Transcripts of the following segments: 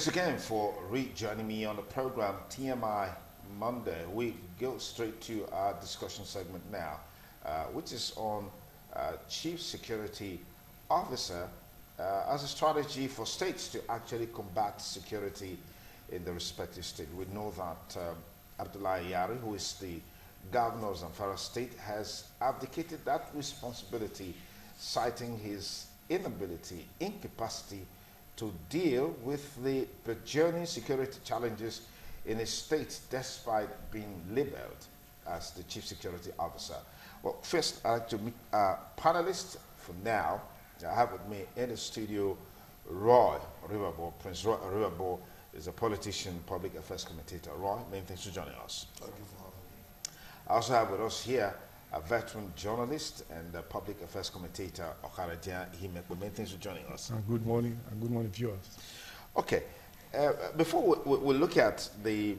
Thanks again for rejoining me on the program TMI Monday. We go straight to our discussion segment now, which is on Chief Security Officer as a strategy for states to actually combat security in the respective state. We know that Yari, who is the governor of Zamfara State, has abdicated that responsibility, citing his inability, incapacity to deal with the burgeoning security challenges in his state despite being labeled as the Chief Security Officer. Well, first I'd like to meet our panelists for now. I have with me in the studio Roy Riverbo. Prince Roy Riverbo is a politician, public affairs commentator. Roy, many thanks for joining us. Thank you for having me. I also have with us here a veteran journalist and a public affairs commentator, Okaradia Himekwe. Many thanks for joining us. Good morning, and good morning, viewers. Okay, before we look at the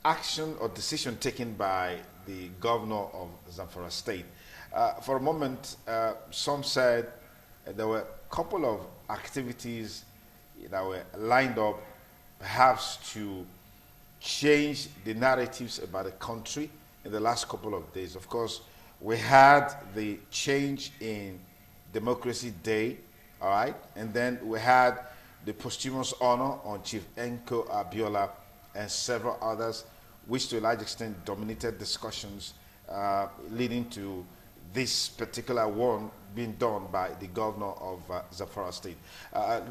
action or decision taken by the governor of Zamfara State, for a moment, some said there were a couple of activities that were lined up perhaps to change the narratives about the country in the last couple of days. Of course, we had the change in Democracy Day, all right, and then we had the posthumous honor on Chief Enko Abiola and several others, which to a large extent dominated discussions leading to this particular one being done by the governor of Zamfara State.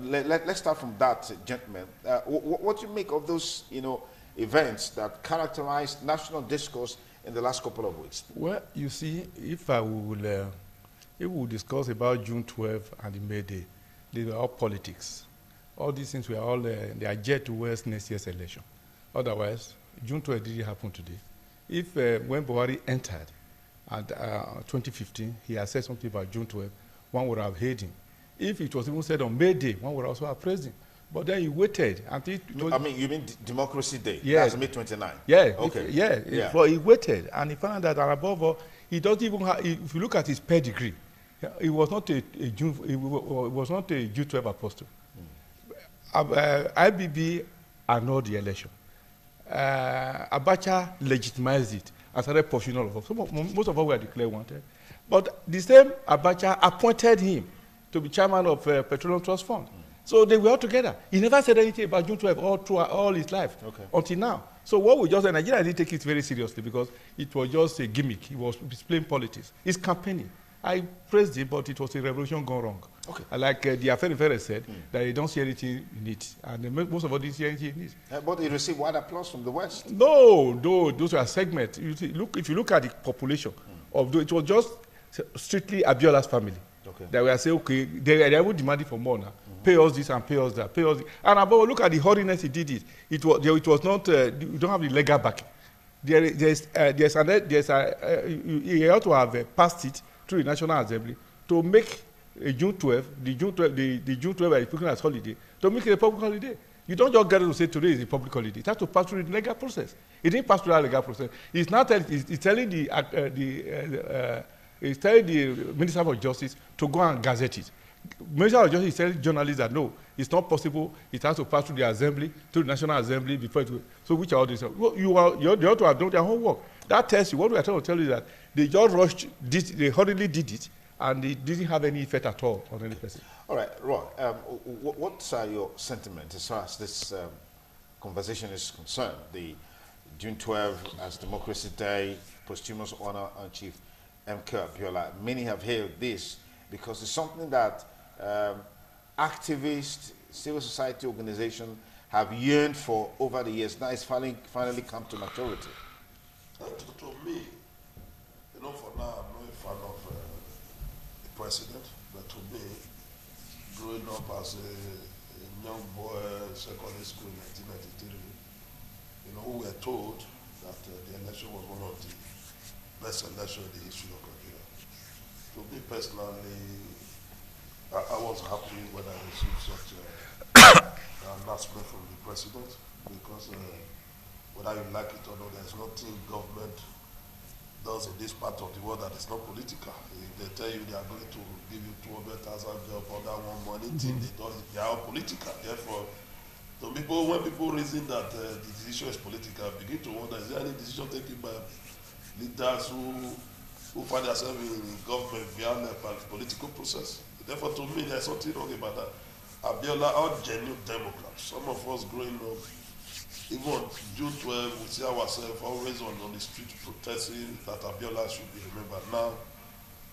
Let's start from that, gentlemen. What do you make of those, events that characterized national discourse in the last couple of weeks? Well, you see, if we will discuss about June 12 and the May Day, they were all politics. All these things were all, they are geared towards next year's election. Otherwise, June 12 didn't happen today. If when Buhari entered at 2015, he had said something about June 12, one would have hated him. If it was even said on May Day, one would also have praised him. But then he waited until... you mean Democracy Day? Yeah. That's May 29? Yeah. Okay. But he waited, and he found out that above all, he doesn't even have... If you look at his pedigree, he was not a June 12 apostle. IBB annulled the election. Abacha legitimized it and started pursuing all of us. Most of us were declared wanted. But the same Abacha appointed him to be chairman of Petroleum Trust Fund. So they were all together. He never said anything about June 12 all his life, until now. So what we just said, Nigeria didn't take it very seriously because it was just a gimmick. He was playing politics. He's campaigning. I praised him, but it was a revolution gone wrong. Okay. Like the affair said, that they don't see anything in it. And most of us didn't see anything in it. But he received wide applause from the West. No, those were segments. If you look at the population, it was just strictly Abiola's family. Okay. They were saying, okay, they were demanding for more now. Pay us this and pay us that, pay us this. And above, look at the hurriedness he did it. It was not, you don't have the legal backing. You have to have passed it through the National Assembly to make June 12, the June 12 is taken as holiday, to make it a public holiday. You don't just get to say today is a public holiday. It has to pass through the legal process. It didn't pass through that legal process. It's not telling the Minister of Justice to go and gazette it. Minister of Justice is telling journalists that no, it's not possible. It has to pass through the Assembly, through the National Assembly before it will. So which are all these? Well, you ought to have done their homework. That tells you, what we are trying to tell you is that they just rushed, they hurriedly did it, and it didn't have any effect at all on any person. All right, Roy, what's your sentiment as far as this conversation is concerned? The June 12 as Democracy Day, posthumous honor on Chief Enko Abiola. Many have hailed this because it's something that activists, civil society organizations have yearned for over the years. Now it's finally come to maturity. To me, for now, I'm not a fan of the president, but to me, growing up as a young boy in secondary school in 1993, we were told that the election was one of the best elections in the history of Nigeria. To me personally, I was happy when I received such an announcement from the president, because whether you like it or not, there's nothing government does in this part of the world that is not political. If they tell you they are going to give you 200,000 job for that one money thing, they are all political. Therefore, So people, when people reason that the decision is political, begin to wonder, is there any decision taken by leaders who find themselves in government beyond the political process? Therefore, to me, there's something wrong about that. Abiola, all genuine Democrats. Some of us growing up, even on June 12, we see ourselves always on the street protesting that Abiola should be remembered. Now,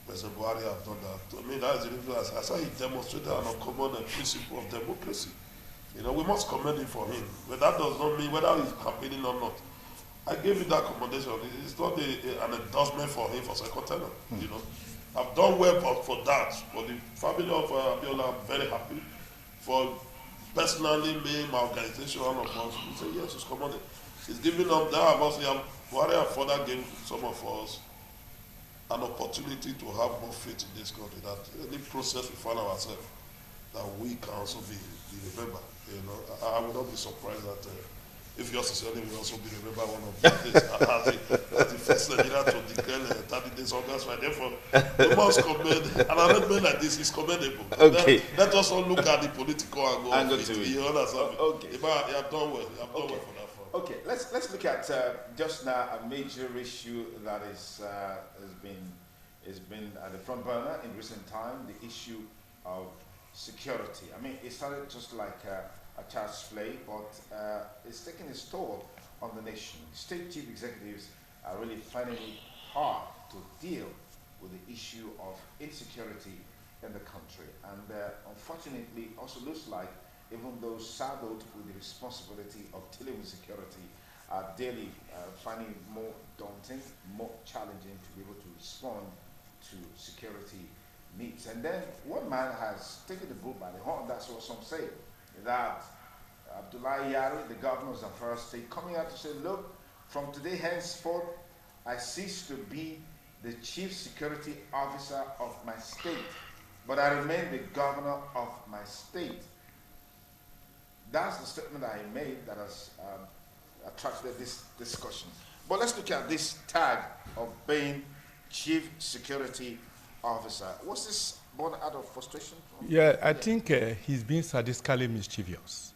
President Buhari have done that. To me, that is the reason. That's how he demonstrated an uncommon principle of democracy. You know, we must commend him for him. But that does not mean whether he's campaigning or not. I gave you that commendation. It's not an endorsement for him for second tenure. You know, I've done well for that. For the family of Abiola, I'm very happy. For personally, me, my organization, all of us, we say yes, it's commended. It's giving up that. Buhari have further given some of us an opportunity to have more faith in this country. That any process we find ourselves, that we can also be remembered. You know, I would not be surprised that if yours sincerely will also be remembered one of these days as the first Nigeria to declare 30 days August. Right? Therefore, we must commend an arrangement like this is commendable. Okay. Let us all look at the political angle of it. You understand? Okay. You have done well. You have done well for that front. Okay, let's look at just now a major issue that has been at the front burner in recent time, the issue of security. I mean, it started just like a child's play, but it's taking its toll on the nation. State chief executives are really finding it hard to deal with the issue of insecurity in the country. And unfortunately, also looks like even those saddled with the responsibility of dealing with security are daily finding it more daunting, more challenging to be able to respond to security needs. And then one man has taken the bull by the horn, that's what some say, that Yari, the governor of Zamfara State, coming out to say, look, from today henceforth, I cease to be the chief security officer of my state, but I remain the governor of my state. That's the statement that he made that has attracted this discussion. But let's look at this tag of being chief security officer. Was this born out of frustration? Yeah, I think he's being sadistically mischievous,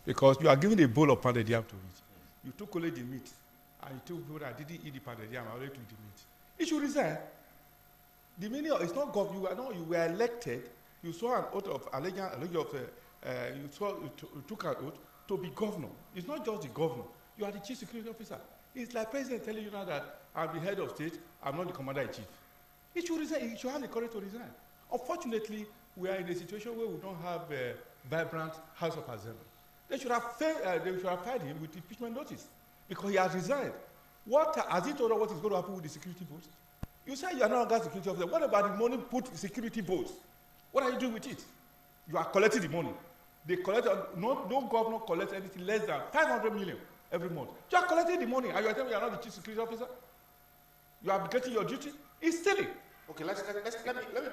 because you are giving a bowl of pounded yam to eat. You took only the meat, and you told people that I didn't eat the pounded yam, I only took the meat. He should resign. The meaning of it's not God. You were elected. You saw an oath of allegiance you took an oath to be governor. It's not just the governor. You are the chief security officer. It's like president telling you now that I'm the head of state, I'm not the commander-in-chief. He should resign. He should have the courage to resign. Unfortunately, we are in a situation where we don't have a vibrant House of Assembly. They should have fired him with impeachment notice because he has resigned. Has he told us what is going to happen with the security votes? You say you are no longer security officer. What about the money put security votes? What are you doing with it? You are collecting the money. They collect, no governor collects anything less than 500 million every month. You are collecting the money, and you are telling me you are not the chief security officer? You are abdicating your duty? It's silly. Okay, let me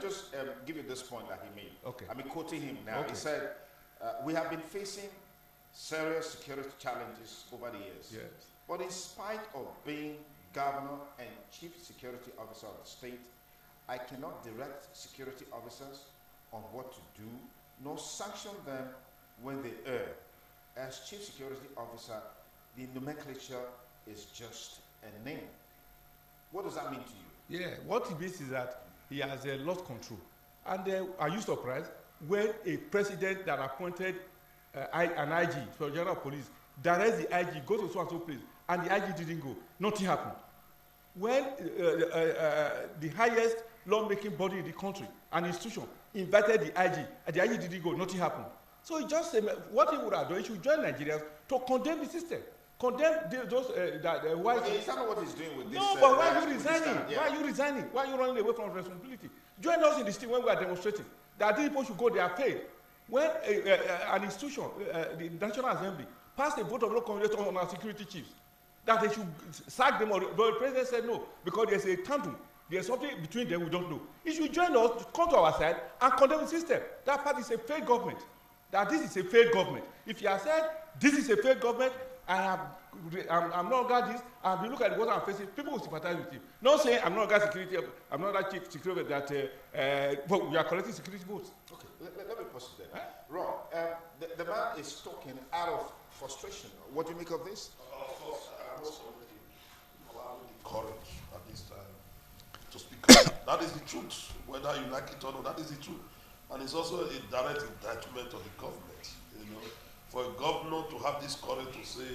just give you this point that he made. Okay. I'm quoting him now. Okay. He said, we have been facing serious security challenges over the years. Yes. But in spite of being governor and chief security officer of the state, I cannot direct security officers on what to do, nor sanction them when they err. As chief security officer, the nomenclature is just a name. What does that mean to you? Yeah, what it means is that he has lost control. And are you surprised when a president that appointed an IG for general police directs the IG, go to so and so place, and the IG didn't go? Nothing happened. When the highest lawmaking body in the country, an institution, invited the IG didn't go, nothing happened. So he just what he would have done, he should join Nigerians to condemn the system. Condemn those why is that not what he's doing with this? No, but why are you resigning? Yeah. Why are you resigning? Why are you running away from responsibility? Join us in the street when we are demonstrating. That people should go, they are paid. When an institution, the National Assembly, passed a vote of no confidence on our security chiefs, that they should sack them, but the president said no, because there's a tandem. There's something between them we don't know. He should join us, come to our side, and condemn the system. That part is a failed government. That this is a failed government. If you have said this is a failed government, I have I'm not got this, and you look at what I'm facing, people will sympathize with him. Not saying I'm not got security, I'm not that chief security that but we are collecting security votes. Okay, let me pause it there. Ron, the man is talking out of frustration. What do you make of this? Of course, I am also having the courage at this time to speak out. That is the truth. Whether you like it or not, that is the truth. And it's also a direct indictment of the government. You know, for a governor to have this courage to say,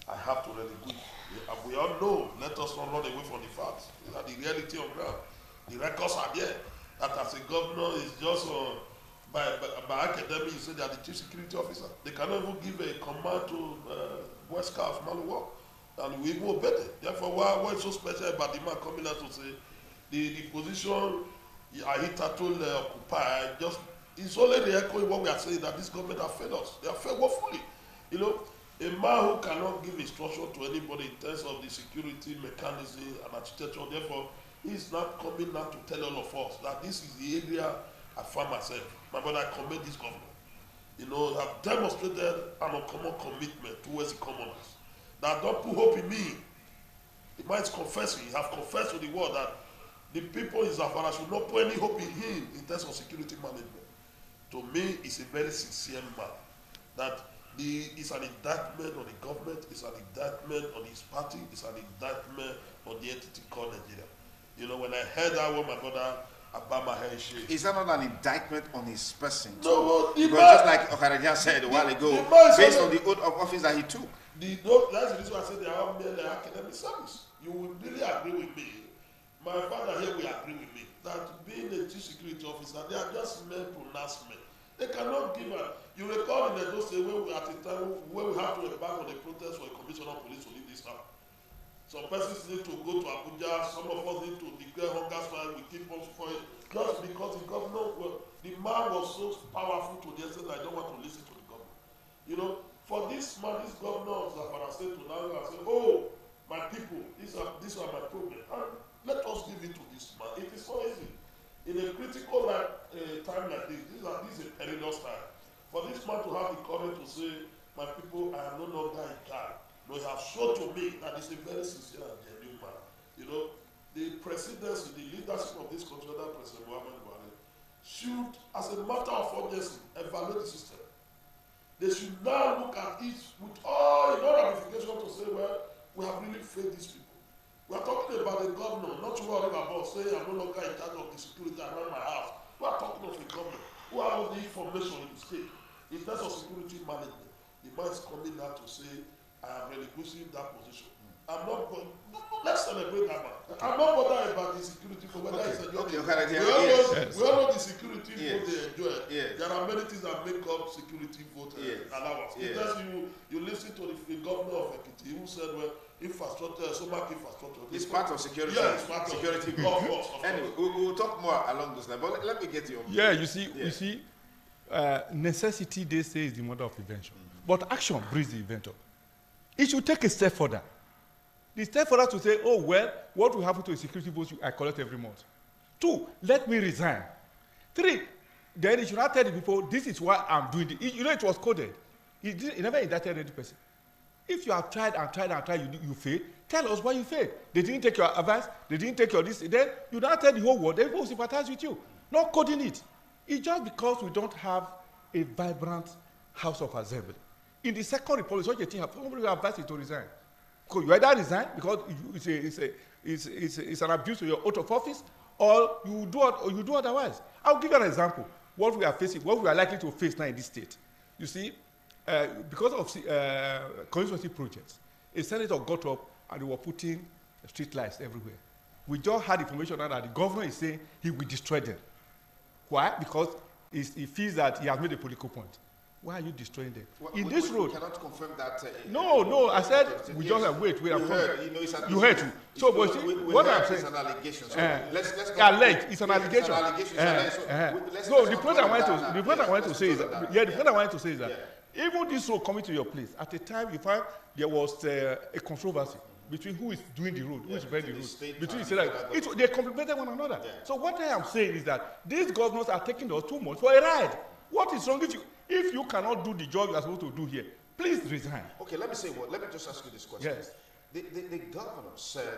I have to relinquish. And we all know, let us not run away from the facts. That the reality on ground. The records are there. That as a governor is just by academic, you say they are the chief security officer. They cannot even give a command to West Coast Maluwa. And we even obey them. Therefore, why is so special about the man coming out to say the position Ahitatul occupy, just it's only the echo in what we are saying, that this government have failed us. They have failed woefully. You know, a man who cannot give instruction to anybody in terms of the security mechanism and architecture, therefore, he is not coming now to tell all of us that this is the area I find myself. My brother, I commend this government. You know, have demonstrated an uncommon commitment towards the commoners. That don't put hope in me. The man is confessing, he have confessed to the world that the people in Zamfara should not put any hope in him in terms of security management. To me, it's a very sincere man. That it's an indictment on the government, it's an indictment on his party, it's an indictment on the entity called Nigeria. You know, when I heard that one, my brother Abama Heshe. Is that not an indictment on his person? No, because just like Okaraja said a while ago, based on the oath of office that he took. That's the reason I said they are merely academic service. You will really agree with me. My father here will agree with me that being a chief security officer, they are just mere pronouncement. They cannot give a. You recall in the dossier when we at the time when we have to embark on a protest for a commissioner of police to leave this town. Some persons need to go to Abuja. Some of us need to declare hunger strike. We keep on for it just because the governor, the man was so powerful to the extent I don't want to listen to the governor. You know, for this man, this governor of Zamfara State to now say, "Oh, my people, these are my problems." Let us give it to this man. It is so easy. In a critical time like this, this is a perilous time. For this man to have the courage to say, my people, I am no longer in charge. No, he has shown to me that he's a very sincere and genuine man. You know, the presidency, the leadership of this country, that President Muhammad Buhari, should, as a matter of urgency, evaluate the system. They should now look at it with all ramifications to say, well, we have really failed these people. We are talking about a governor, not to worry about saying I'm no longer in charge of the security around my house. We are talking of a governor who has all the information in the state. In terms of security management, the man is coming out to say, I am relinquishing that position. I'm not going. Let's celebrate that man. I'm not bothered about the security for whether it's a job. We all know the security vote they enjoy. There are many things that make up security vote allowance. Because you listen to the governor of Ekiti who said, well, infrastructure, so much infrastructure. It's part of security. Yeah, it's part security. Of course. Anyway, we'll talk more along those lines. But let me get you. Yeah, you see, necessity, they say, is the mother of invention. But action brings the inventor. It should take a step further. The step further to say, oh, well, what will happen to a security vote I collect every month? 2, let me resign. 3, then it should not tell the people, this is why I'm doing it. You know, it was coded. He never indicted any person. If you have tried and tried and tried, you failed, tell us why you failed. They didn't take your advice, they didn't take your this, then you now tell the whole world, everyone will sympathize with you. Not coding it. It's just because we don't have a vibrant House of Assembly. In the Second Republic, such a thing happens, somebody will advise you to resign. Because you either resign because it's an abuse of your oath of office, or you do otherwise. I'll give you an example. What we are facing, what we are likely to face now in this state. You see, because of constituency projects, a senator got up and they were putting street lights everywhere. We just had information now that the governor is saying he will destroy them. Why? Because he feels that he has made a political point. Why are you destroying them? In this road. You cannot confirm that. No, I said we just have wait. You heard too. So, but what I'm saying is an allegation. So let's alleged. It's an allegation. So the point I want to say is that even this road coming to your place, at the time you find there was a controversy between who is doing the road, who is buying the road. Between they complemented one another. So what I am saying is that these governors are taking us too much for a ride. What is wrong with you? If you cannot do the job you are supposed to do here, please resign. Okay, let me say what. Let me just ask you this question. Yes. The governor said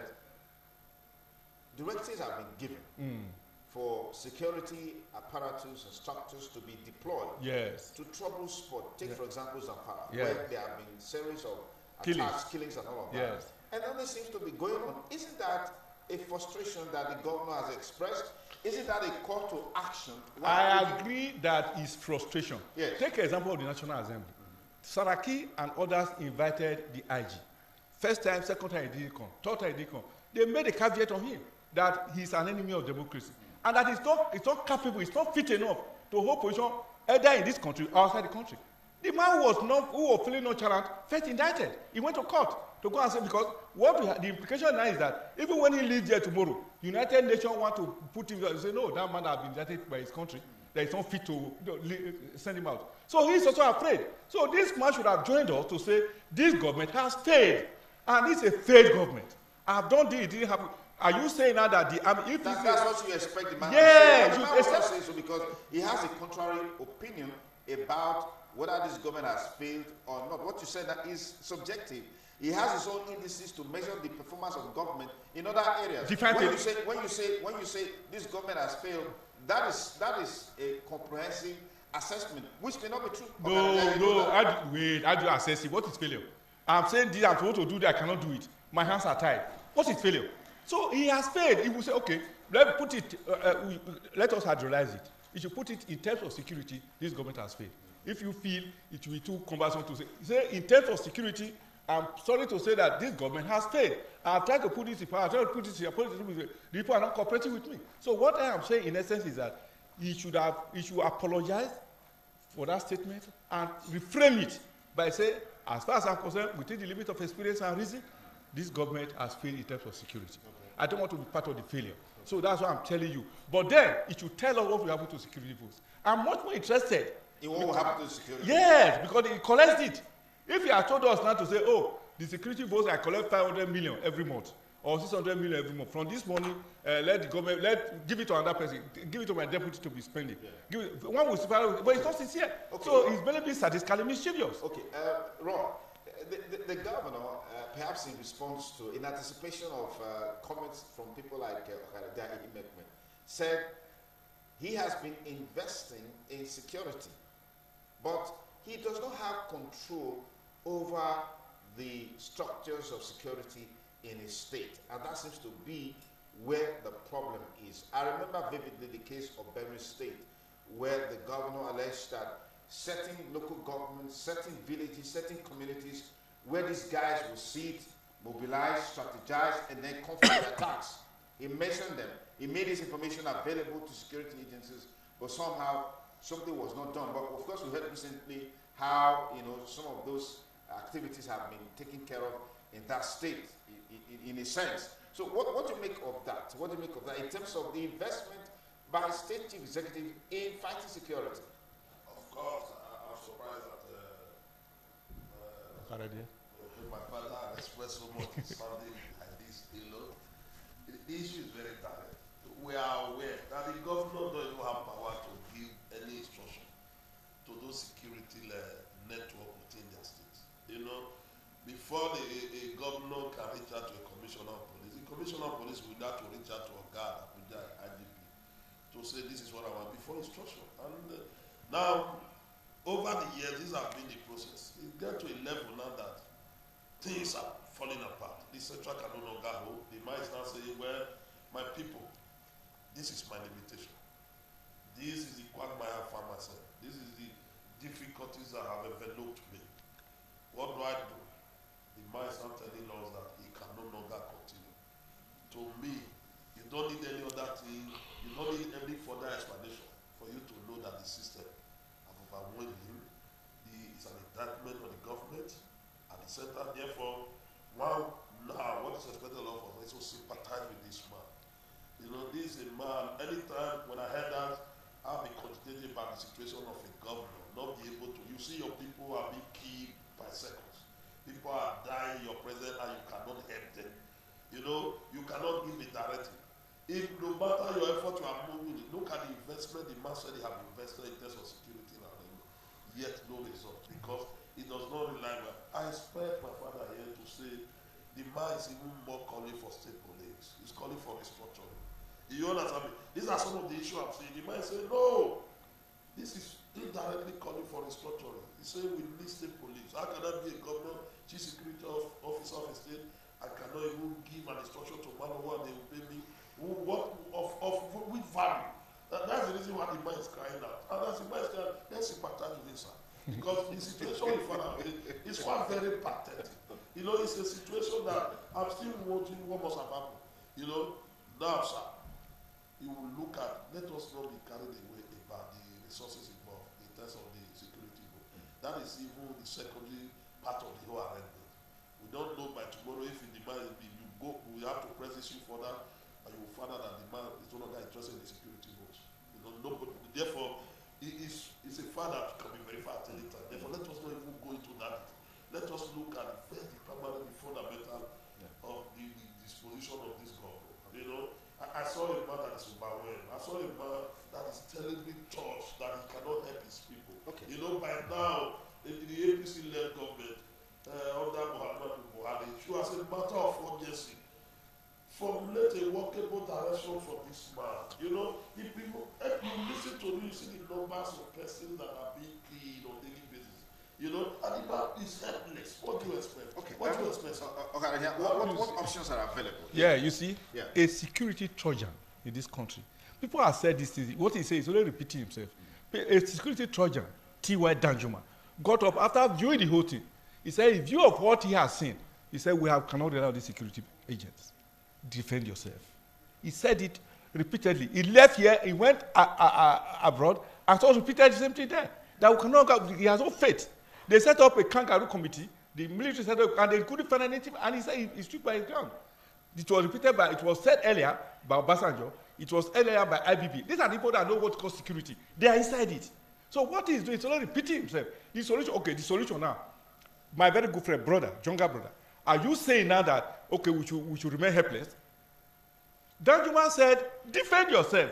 directives have been given for security apparatus and structures to be deployed to trouble spot. Take, for example, Zamfara, where there have been series of attacks, killings, and all of that. And nothing seems to be going on. Isn't that a frustration that the governor has expressed? Isn't that a call to action? I agree that is frustration. Yes. Take an example of the National Assembly. Saraki and others invited the IG. First time, second time he didn't come, third time he didn't come. They made a caveat on him that he's an enemy of democracy. And that it's not capable, it's not fit enough to hold position either in this country or outside the country. The man who was feeling nonchalant, first indicted. He went to court to go and say, because the implication now is that even when he leaves there tomorrow, United Nations want to put him there and say, no, that man has been indicted by his country, that it's not fit to send him out. So he's also afraid. So this man should have joined us to say, this government has failed. And it's a failed government. I've done this, it didn't happen. Are you saying now that the army, if that's what you expect the man to say? The man will not say so because he has a contrary opinion about whether this government has failed or not. What you said that is subjective. He has his own indices to measure the performance of government in other areas. When you say this government has failed, that is a comprehensive assessment, which may not be true. No. How do you assess it? What is failure? I'm saying this, I'm supposed to do that, I cannot do it. My hands are tied. What is failure? So he has failed. He will say, okay, let us hydrolyze it. If you put it in terms of security, this government has failed. If you feel it will be too cumbersome to say in terms of security, I'm sorry to say that this government has failed. I've tried to put this in power, I've tried to put this in power, the people are not cooperating with me. So what I am saying in essence is that he should apologize for that statement and reframe it by saying, as far as I'm concerned, within the limit of experience and reason, this government has failed in terms of security. Okay. I don't want to be part of the failure. So that's what I'm telling you. But then, it should tell us what will happen to security votes. I'm much more interested. In what will happen to security? Yes, because it collects it. If you had told us now to say, oh, the security votes, I collect 500 million every month, or 600 million every month. From this money, let the government, give it to another person, give it to my deputy to be spending. Yeah. One will, but it's not sincere. Okay. So it's going to be statistically mischievous. Okay, Ron, the governor, perhaps in response to, in anticipation of comments from people like Yari, said he has been investing in security, but he does not have control over the structures of security in his state, and that seems to be where the problem is. I remember vividly the case of Benue State, where the governor alleged that certain local governments, certain villages, certain communities, where these guys will sit, mobilize, strategize, and then come for the attacks. He mentioned them. He made this information available to security agencies, but somehow something was not done. But of course, we heard recently how some of those activities have been taken care of in that state, in a sense. So what do you make of that? What do you make of that in terms of the investment by state chief executive in fighting security? Of course, I'm surprised that my father had expressed so much something like this. The issue is very direct. We are aware that the governor doesn't even have power to give any instruction to those security network within their states. Before a governor can reach out to a commissioner of police, the commissioner of police will have to reach out to a guard, Abuja, IGP, to say this is what I want before instruction. And now, over the years, this has been the process. It gets to a level now that things are falling apart. The central can no longer hold. The man is now saying, well, my people, this is my limitation. This is the quagmire I found myself. This is the difficulties that have enveloped me. What do I do? The man is now telling us that he can no longer continue. To me, you don't need any other thing, you don't need any further explanation for you to know that the system has overwhelmed him. It's an indictment on the government at the center. Therefore, now what is expected of us is to sympathize with this man. This is a man, anytime when I heard that, I'll be cogitating about the situation of a governor, not be able to. You see your people are being killed by seconds. People are dying in your presence and you cannot help them. You cannot give a directive. If no matter your effort you are moving, look at the investment the man said he have invested in terms of security and yet no result. Because It does not rely on. I expect my father here to say the man is even more calling for state police. He's calling for restructuring. You understand me? These are some of the issues I'm saying. The man say, no, this is indirectly calling for restructuring. He said we need state police. How can I be a governor, chief security officer of a state? I cannot even give an instruction to man over and they will pay me. What with value? That's the reason why the man is crying out. And as the man is crying, let's sympathize with him, sir. Because the situation in front of him is quite very pathetic. You know, it's a situation that I'm still wondering what must have happened. You know, now, sir, you will look at, let us not be carried away about the resources involved in terms of the security. That is even the secondary part of the whole arrangement. We don't know by tomorrow if in the man you go, we have to press issue further, and you will find out that the man is no longer interested in the security votes. You know, nobody, therefore, it's a fact that can be verified at any time. Therefore, let us not even go into that. Let us look at the first, the primary, the fundamental of the disposition of this government. You know, I saw a man that is overwhelmed. I saw a man that is telling the church that he cannot help his people. Okay. You know, by now, in the APC-led government, under Muhammadu Buhari, she was a matter of urgency. Formulate a workable direction for this man. You know, if you listen to me, you see the numbers of persons that are being killed on a daily basis. You know, and the man is helpless. What do you expect? Okay. What do you expect? Okay, what options are available? Yeah, you see, Yeah. a security Trojan in this country. People have said this. What he says, he's only repeating himself. A security Trojan, T.Y. Danjuma, got up after viewing the whole thing. He said, in view of what he has seen, he said, cannot allow these security agents. Defend yourself. He said it repeatedly. He left here, he went abroad, and so repeated the same thing there. That we cannot go, he has no faith. They set up a kangaroo committee, the military set up, and they couldn't find anything, and he said he stood by his ground. It was said earlier by Obasanjo, it was earlier by IBB. These are the people that know what called security. They are inside it. So what he's doing, he's only repeating himself. The solution now. My very good friend, younger brother, are you saying now that, okay, we should remain helpless? Danjuma said, defend yourself.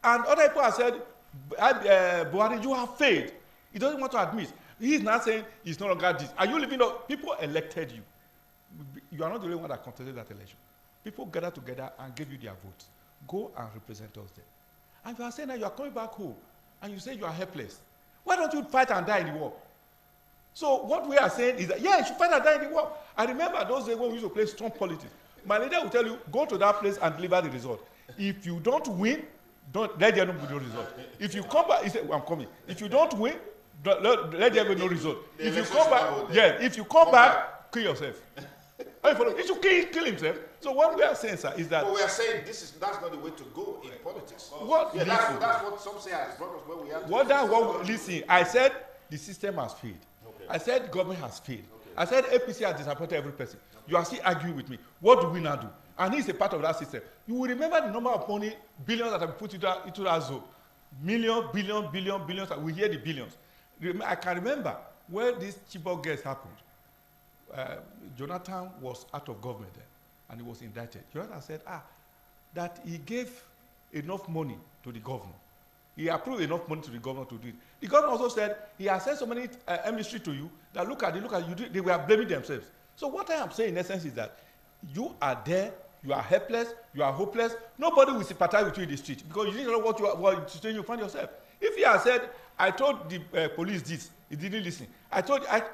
And other people have said, Buhari, you have failed. He doesn't want to admit. He is now saying he's no longer this. Are you living up? People elected you. You are not the only one that contested that election. People gathered together and gave you their votes. Go and represent us there. And you are saying that you are coming back home and you say you are helpless. Why don't you fight and die in the war? So what we are saying is that, yeah, you should fight and die in the war. I remember those days when we used to play strong politics. My leader will tell you, go to that place and deliver the result. If you don't win, let there be no result. If you come back, he said, I'm coming. If you don't win, let there be no result. If you come back, if you come back, kill yourself. He should kill himself. So what we are saying, sir, is that... But we are saying that's not the way to go in politics. What? Yeah, that's what some say has brought us where we are. Listen, I said the system has failed. Okay. I said government has failed. Okay. I said APC has disappointed every person. You are still arguing with me. What do we now do? And he's a part of that system. You will remember the number of money, billions that have been put into that zone. Billions. We hear the billions. I can remember when this Chibok case happened. Jonathan was out of government then, and he was indicted. Jonathan said, that he gave enough money to the governor. He approved enough money to the governor to do it. The governor also said, he has sent so many ministry to you that look at you, they were blaming themselves. So what I am saying in essence is that you are there, you are helpless, you are hopeless. Nobody will sympathize with you in the street because you didn't know what situation you find yourself. If he had said, I told the police this, he didn't listen. I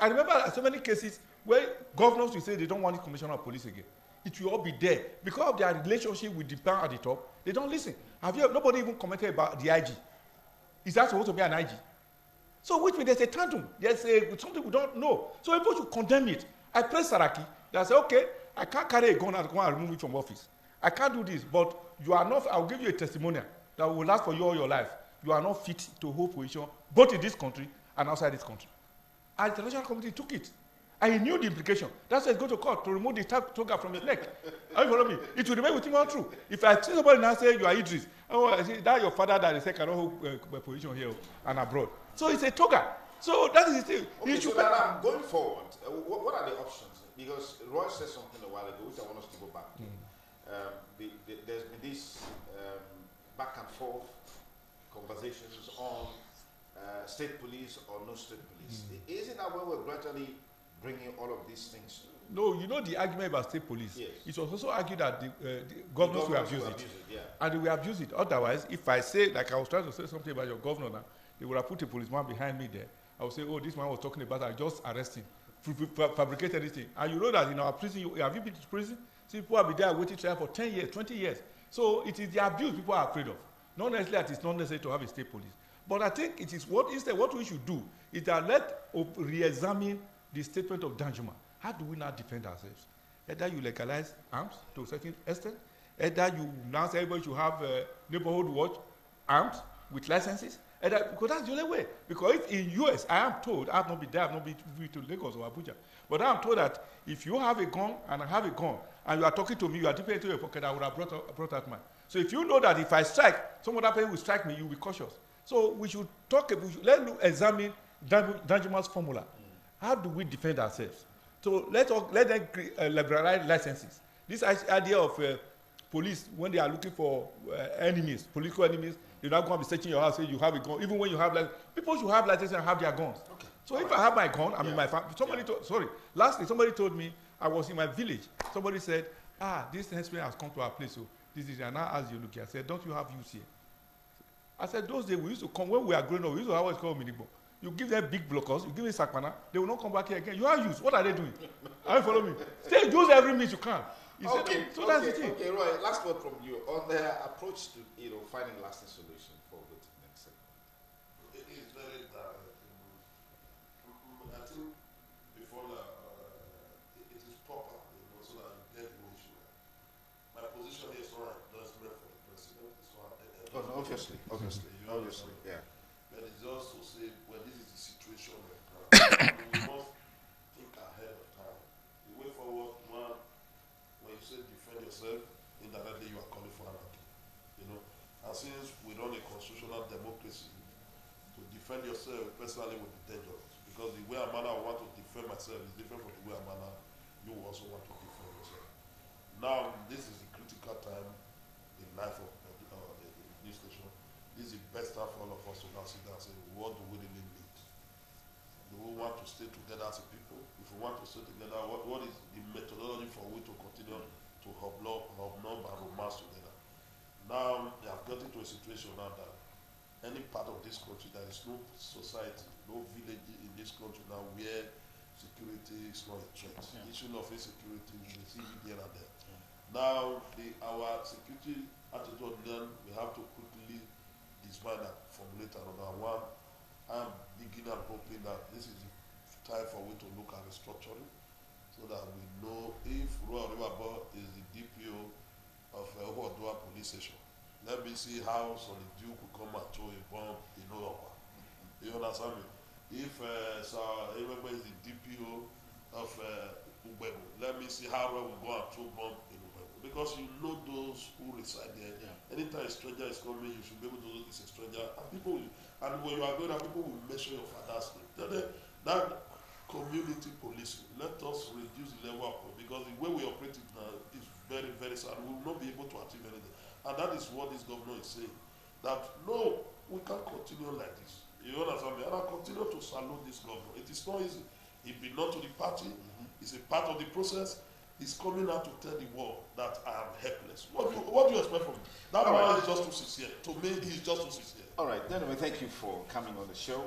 remember so many cases where governors will say they don't want the commissioner of police again. It will all be there. Because of their relationship with the power at the top, they don't listen. Nobody even commented about the IG. Is that supposed to be an IG? So which means there's a tantrum. There's something we don't know. So people should condemn it. I press Saraki. They say, okay, I can't carry a gun and go and remove it from office. I can't do this, but you are not, I'll give you a testimonial that will last for you all your life. You are not fit to hold position, both in this country and outside this country. And the international community took it. And he knew the implication. That's why he's going to court to remove the toga from his neck. Are you follow me? It will remain with him all true. If I see somebody now say you are Idris, that's your father that they say cannot hold a position here and abroad. So it's a toga. So that is the thing. Okay, so now going forward, what are the options? Because Roy said something a while ago, which I want us to go back to. There's been this back and forth conversations on state police or no state police. Isn't that where we're gradually bringing all of these things? No, you know the argument about state police. Yes. It was also argued that the governors will abuse it. Yeah. And they will abuse it. Otherwise, if I say, like I was trying to say something about your governor now, they would have put a policeman behind me there. I would say, oh, this man was talking about, I just arrest him, fabricate anything. And you know that in our prison, have you been to prison? See, people have been there waiting trial for 10 years, 20 years. So it is the abuse people are afraid of. Not necessarily that it's not necessary to have a state police. But I think it is what we should do is that let re-examine the statement of Danjuma. How do we now defend ourselves? Either you legalize arms to a certain extent, either you now say everybody should have neighborhood watch arms with licenses, because that's the only way. Because if in US, I am told, I have not been there, I have not been to Lagos or Abuja, but I am told that if you have a gun and I have a gun, and you are talking to me, you are dipping into your pocket, I would have brought out mine. So if you know that if I strike, some other person will strike me, you will be cautious. So we should let's examine Danjuma's formula. How do we defend ourselves? So let them liberalize licenses. This idea of police, when they are looking for enemies, political enemies, they're not going to be searching your house, say you have a gun. Even when you have people should have licenses and have their guns. Okay. So if I have my gun, I'm in my family. Lastly, somebody told me, I was in my village. Somebody said, this henchman has come to our place. So this is, and I asked you, look here. I said, don't you have use here? I said, those days we used to come, when we are growing up, we used to have what's called minigbo. You give them big blockers, you give them sakwana, they will not come back here again. You are used. What are they doing? Are you follow me? Still use every means you can. So that's the thing. Okay, Roy, last word from you on the approach to finding lasting solution for the next segment. It is very direct. I think before it is proper, so that you get the issue. My position is not endorsement for the president. It's not obviously, yeah. But it's also say, well, this is the situation we must think ahead of time. The way forward, one, when you say defend yourself, indirectly you are calling for anarchy. And since we run a constitutional democracy, to defend yourself personally would be dangerous. Because the way a man I want to defend myself is different from the way a man you also want to defend yourself. Now, this is the critical time in life of the administration. This is the best time for all of us to now sit down and say, what do we really need? Do we want to stay together as a people? If we want to stay together, what is the methodology for we to continue to hobnob and romance together? Now, they have gotten to a situation now that any part of this country, there is no society, no village in this country now where security is not a threat. The issue of insecurity, we see it here and there. Now, our security attitude, then we have to quickly disband and formulate another one. I'm beginning and hoping that this is the time for we to look at restructuring so that we know if Rural Riverboard is the DPO of Ohodua police station. Let me see how Solid Duke could come and throw a bomb in Oyopa. You understand me? If Sir Emebe is the DPO of Ubebo, let me see how we go and throw bomb in Ubebo. Because you know those who reside there. Yeah. Anytime a stranger is coming, you should be able to know it's a stranger. And when you are going out, people will measure your father's name. That community policing, let us reduce the level of because the way we operate it now is very, very sad. We will not be able to achieve anything. And that is what this governor is saying. That no, we can't continue like this. You understand me? And I continue to salute this governor. It is not easy. He belongs to the party. It's a part of the process. He's coming out to tell the world that I am helpless. What do you expect from me? That man is just too sincere. To me, he's just too sincere. All right, gentlemen, thank you for coming on the show.